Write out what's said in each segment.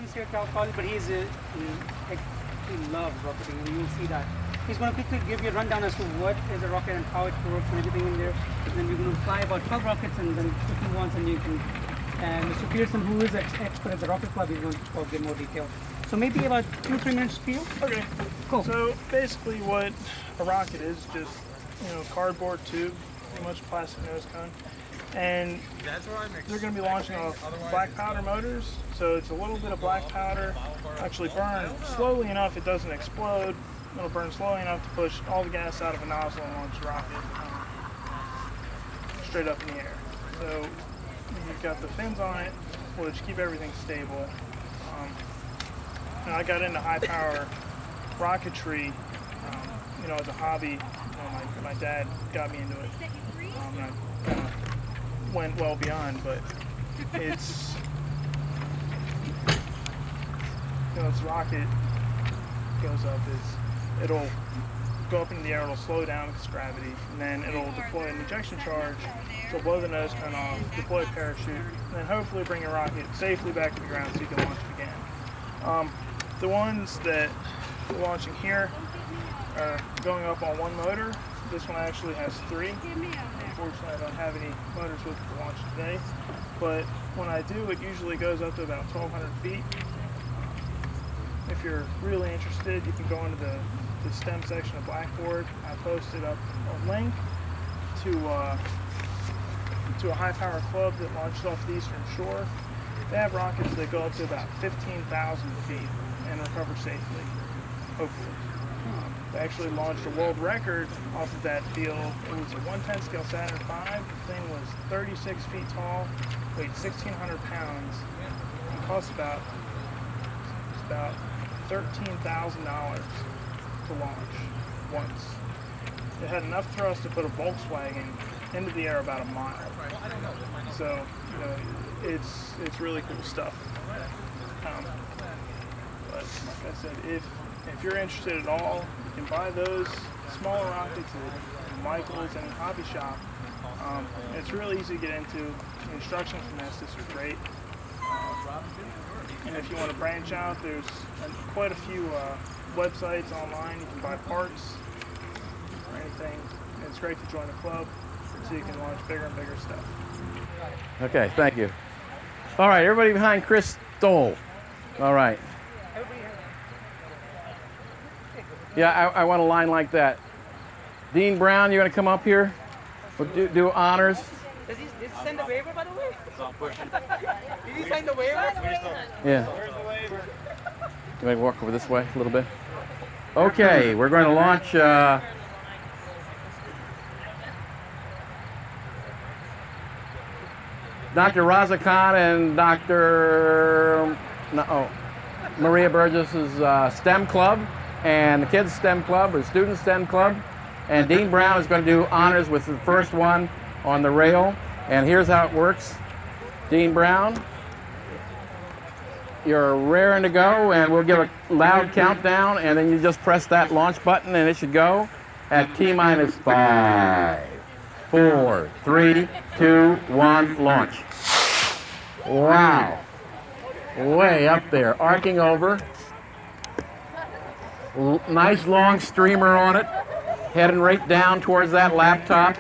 McPherson's here, Carroll, but he loves rocketing, and you'll see that. He's going to quickly give you a rundown as to what is a rocket and how it works and everything in there. And then we're going to fly about 12 rockets and then 15 ones, and you can. And Mr. Pearson, who is an expert at the Rocket Club, is going to give more detail. So maybe about 2-3 minutes spiel. Okay. Cool. So basically, what a rocket is just cardboard tube, pretty much plastic nose cone, and they're going to be launching off black powder motors. So it's a little bit of black powder, actually burn slowly enough it doesn't explode. It'll burn slowly enough to push all the gas out of a nozzle and launch the rocket straight up in the air. So you've got the fins on it, which keep everything stable. I got into high power rocketry, as a hobby. My dad got me into it. And I kind of went well beyond, but it's this rocket goes up, it'll go up into the air, it'll slow down with its gravity, and then it'll deploy an ejection charge, so blow the nose cone off, deploy a parachute, and then hopefully bring your rocket safely back to the ground so you can launch it again. The ones that we're launching here are going up on one motor. This one actually has 3. Unfortunately, I don't have any motors with it to launch today, but when I do, it usually goes up to about 1,200 feet. If you're really interested, you can go into the STEM section of Blackboard. I posted up a link to a high-power club that launches off the Eastern Shore. They have rockets that go up to about 15,000 feet and recover safely, hopefully. They actually launched a world record off of that field. It was a 1/10 scale Saturn V. The thing was 36 feet tall, weighed 1,600 pounds, and cost about $13,000 to launch once. It had enough thrust to put a Volkswagen into the air about a mile. So, it's really cool stuff. But like I said, if you're interested at all, you can buy those smaller rockets at Michael's and Hobby Shop. It's really easy to get into. The instructions from Estes are great. And if you want to branch out, there's quite a few websites online. You can buy parts or anything. And it's great to join a club so you can launch bigger and bigger stuff. Okay, thank you. All right, everybody behind Chris Stoll. All right. Yeah, I want a line like that. Dean Brown, you want to come up here? We'll do honors. Does he send the waiver, by the way? Did he sign the waiver? Yeah. You might walk over this way a little bit. Okay, we're going to launch Dr. Raza Khan and Maria Burgess's STEM Club, and the kids' STEM Club, or students' STEM Club. And Dean Brown is going to do honors with the first one on the rail. And here's how it works. Dean Brown, you're raring to go, and we'll give a loud countdown, and then you just press that launch button, and it should go at T-minus 5, 4, 3, 2, 1, launch. Wow. Way up there, arcing over. Nice long streamer on it, heading right down towards that laptop.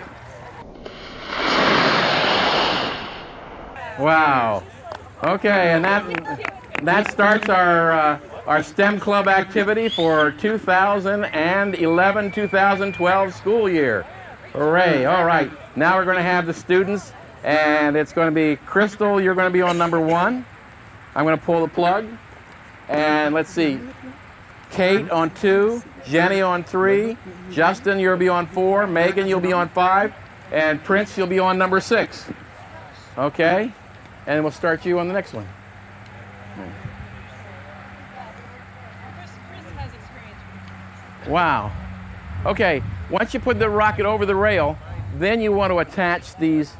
Wow. Okay, and that starts our STEM Club activity for 2011-2012 school year. Hooray. All right. Now we're going to have the students, and it's going to be Crystal, you're going to be on number 1. I'm going to pull the plug. And let's see. Kate on 2, Jenny on 3, Justin, you'll be on 4, Megan, you'll be on 5, and Prince, you'll be on number 6. Okay? And we'll start you on the next one. Chris has experience. Wow. Okay, once you put the rocket over the rail, then you want to attach these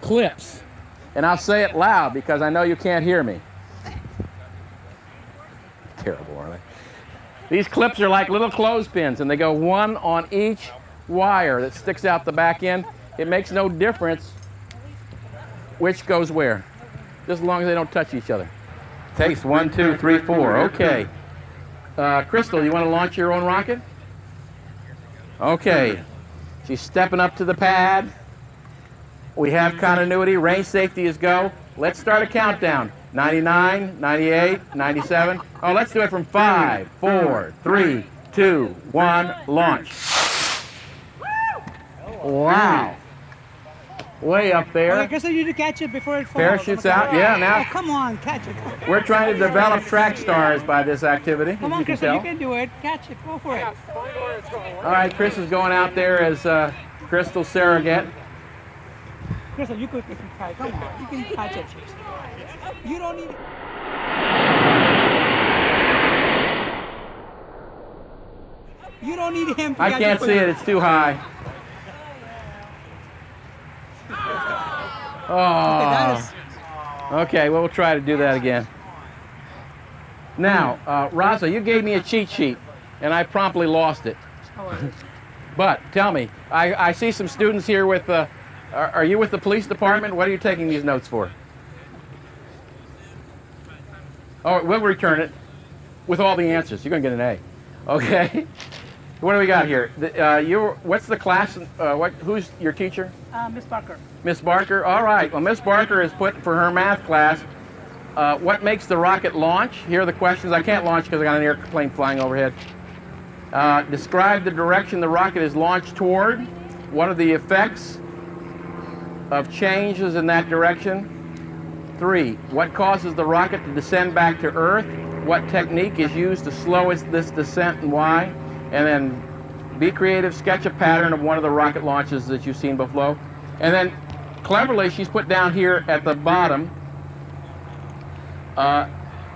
clips. And I'll say it loud because I know you can't hear me. Terrible, aren't they? These clips are like little clothespins, and they go one on each wire that sticks out the back end. It makes no difference which goes where, just as long as they don't touch each other. Takes 1, 2, 3, 4. Okay. Crystal, you want to launch your own rocket? Okay. She's stepping up to the pad. We have continuity. Range safety is go. Let's start a countdown. 99, 98, 97. Oh, let's do it from 5, 4, 3, 2, 1, launch. Wow. Way up there. I guess I need to catch it before it falls. Parachutes out. Yeah, now. Oh, come on, catch it. We're trying to develop track stars by this activity. Come on, Crystal, you can do it. Catch it. Go for it. All right, Chris is going out there as Crystal surrogate. Crystal, you could try. Come on, you can catch it. You don't need. You don't need him to I catch can't see it. It's too high. Oh. Okay, well, we'll try to do that again. Now, Raza, you gave me a cheat sheet, and I promptly lost it. But tell me, I see some students here with. Are you with the police department? What are you taking these notes for? Oh, we'll return it with all the answers. You're going to get an A. Okay. What do we got here? What's the class? Who's your teacher? Miss Parker. Miss Barker. All right. Well, Miss Barker has put for her math class, what makes the rocket launch? Here are the questions. I can't launch because I got an airplane flying overhead. Describe the direction the rocket is launched toward. What are the effects of changes in that direction? 3, what causes the rocket to descend back to Earth? What technique is used to slow this descent and why? And then be creative, sketch a pattern of one of the rocket launches that you've seen below. And then cleverly, she's put down here at the bottom a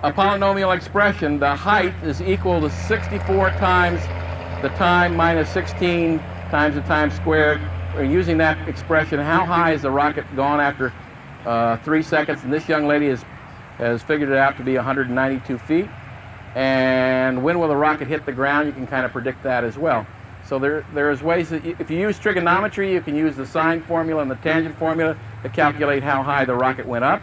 polynomial expression. The height is equal to 64 times the time minus 16 times the time squared. We're using that expression. How high is the rocket gone after 3 seconds? And this young lady has figured it out to be 192 feet. And when will the rocket hit the ground? You can kind of predict that as well. So there's ways that if you use trigonometry, you can use the sine formula and the tangent formula to calculate how high the rocket went up.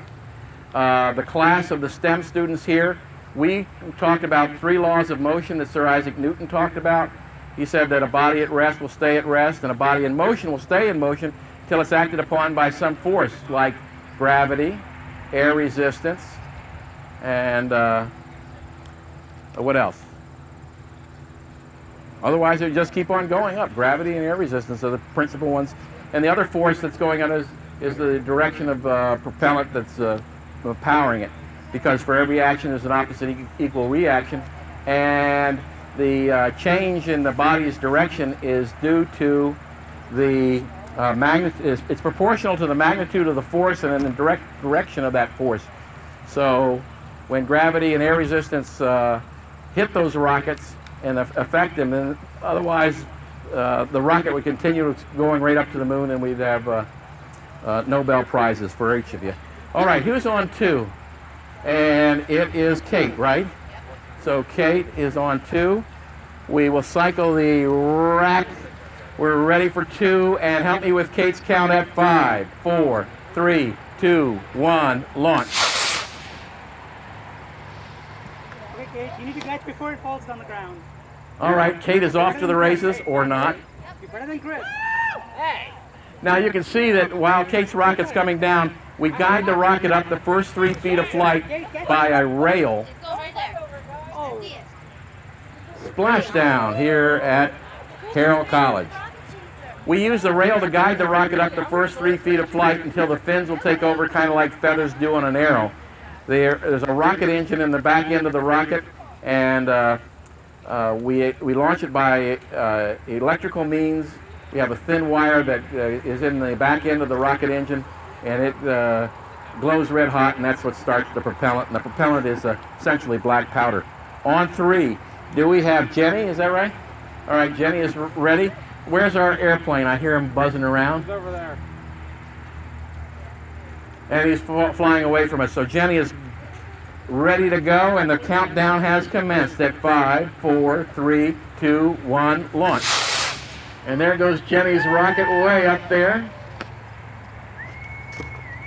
The class of the STEM students here, we talked about 3 laws of motion that Sir Isaac Newton talked about. He said that a body at rest will stay at rest, and a body in motion will stay in motion until it's acted upon by some force, like gravity, air resistance, and what else? Otherwise, it would just keep on going up. Gravity and air resistance are the principal ones. And the other force that's going on is the direction of propellant that's powering it. Because for every action, there's an opposite equal reaction. And the change in the body's direction is due to the it's proportional to the magnitude of the force and then the direct direction of that force. So when gravity and air resistance hit those rockets and affect them, then otherwise the rocket would continue going right up to the moon, and we'd have Nobel Prizes for each of you. All right, who's on 2? And it is Kate, right? So Kate is on 2. We will cycle the rack. We're ready for 2, and help me with Kate's count at 5, 4, 3, 2, 1, launch. Okay, Kate, you need to catch before it falls down the ground. All right, Kate is off to the races, or not. You're better than Chris. Now you can see that while Kate's rocket's coming down, we guide the rocket up the first 3 feet of flight by a rail. Splashdown here at Carroll College. We use the rail to guide the rocket up the first 3 feet of flight until the fins will take over, kind of like feathers do on an arrow. There's a rocket engine in the back end of the rocket, and we launch it by electrical means. We have a thin wire that is in the back end of the rocket engine, and it glows red hot, and that's what starts the propellant. And the propellant is essentially black powder. On 3, do we have Jenny? Is that right? All right, Jenny is ready. Where's our airplane? I hear him buzzing around. He's over there. And he's flying away from us. So Jenny is ready to go, and the countdown has commenced at 5, 4, 3, 2, 1, launch. And there goes Jenny's rocket way up there.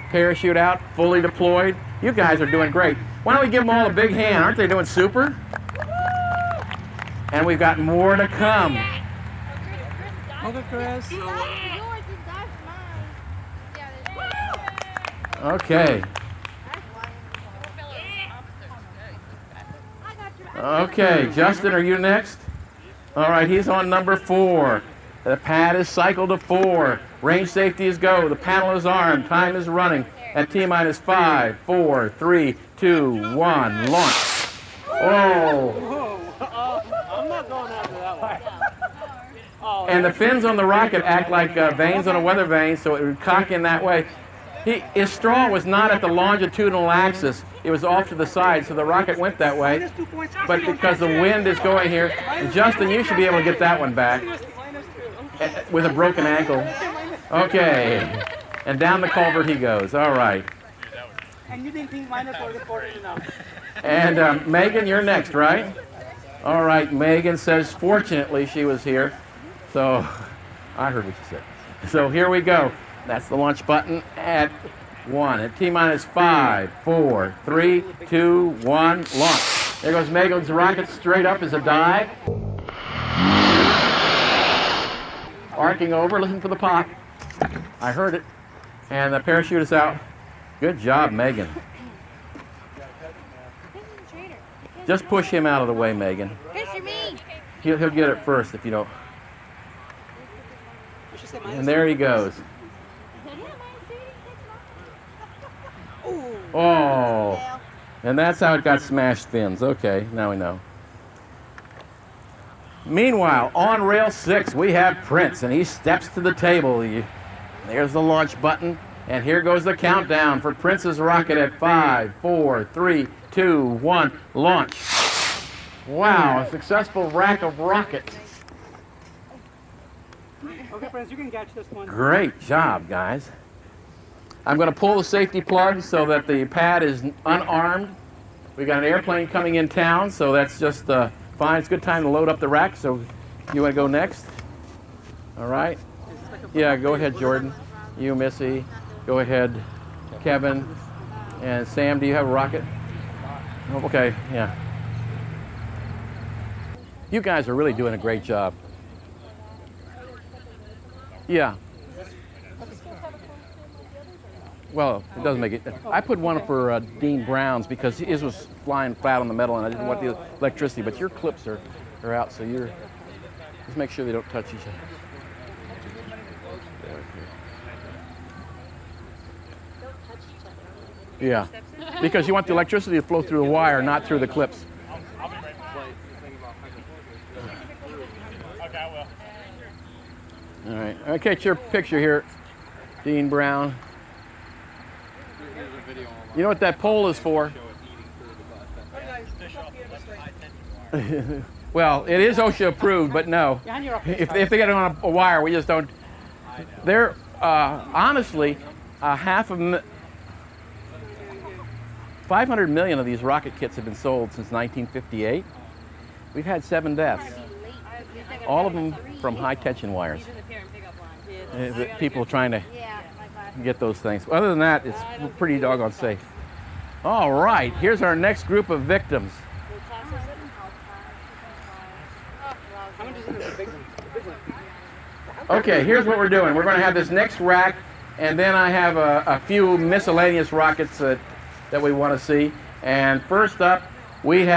Parachute out, fully deployed. You guys are doing great. Why don't we give them all a big hand? Aren't they doing super? And we've got more to come. Okay, Chris. Okay. Okay, Justin, are you next? All right, he's on number 4. The pad is cycled to 4. Range safety is go. The panel is armed. Time is running. At T-minus 5, 4, 3, 2, 1, launch. Oh! I'm not going after that one. And the fins on the rocket act like vanes on a weather vane, so it would cock in that way. His straw was not at the longitudinal axis. It was off to the side, so the rocket went that way. But because the wind is going here, and Justin, you should be able to get that one back with a broken ankle. Okay. And down the culvert he goes. All right. And you didn't think minus was important enough. And Megan, you're next, right? All right. Megan says, fortunately, she was here. So I heard what you said. So here we go. That's the launch button at 1. At T-minus 5, 4, 3, 2, 1, launch. There goes Megan's rocket straight up as a dive. Arcing over, listen for the pop. I heard it. And the parachute is out. Good job, Megan. Just push him out of the way, Megan. He'll get it first if you don't. And there he goes. Oh, and that's how it got smashed fins. Okay, now we know. Meanwhile, on rail 6, we have Prince, and he steps to the table. There's the launch button, and here goes the countdown for Prince's rocket at 5, 4, 3, 2, 1, launch. Wow, a successful rack of rockets. Okay, Prince, you can catch this one. Great job, guys. I'm going to pull the safety plug so that the pad is unarmed. We got an airplane coming in town, so that's just fine. It's a good time to load up the rack. So you want to go next? All right. Yeah, go ahead, Jordan. You, Missy. Go ahead, Kevin. And Sam, do you have a rocket? Oh, okay, yeah. You guys are really doing a great job. Yeah. Well, it doesn't make it. I put one for Dean Brown's because his was flying flat on the metal and I didn't want the electricity, but your clips are out, so just make sure they don't touch each other. Yeah, because you want the electricity to flow through the wire, not through the clips. All right, okay, it's your picture here, Dean Brown. You know what that pole is for? Well, it is OSHA approved, but no. If they get it on a wire, we just don't. They're honestly 500 million of these rocket kits have been sold since 1958. We've had 7 deaths. All of them from high tension wires. People trying to get those things. Other than that, it's pretty doggone safe. All right, here's our next group of victims. Okay, here's what we're doing. We're going to have this next rack, and then I have a few miscellaneous rockets that we want to see. And first up, we have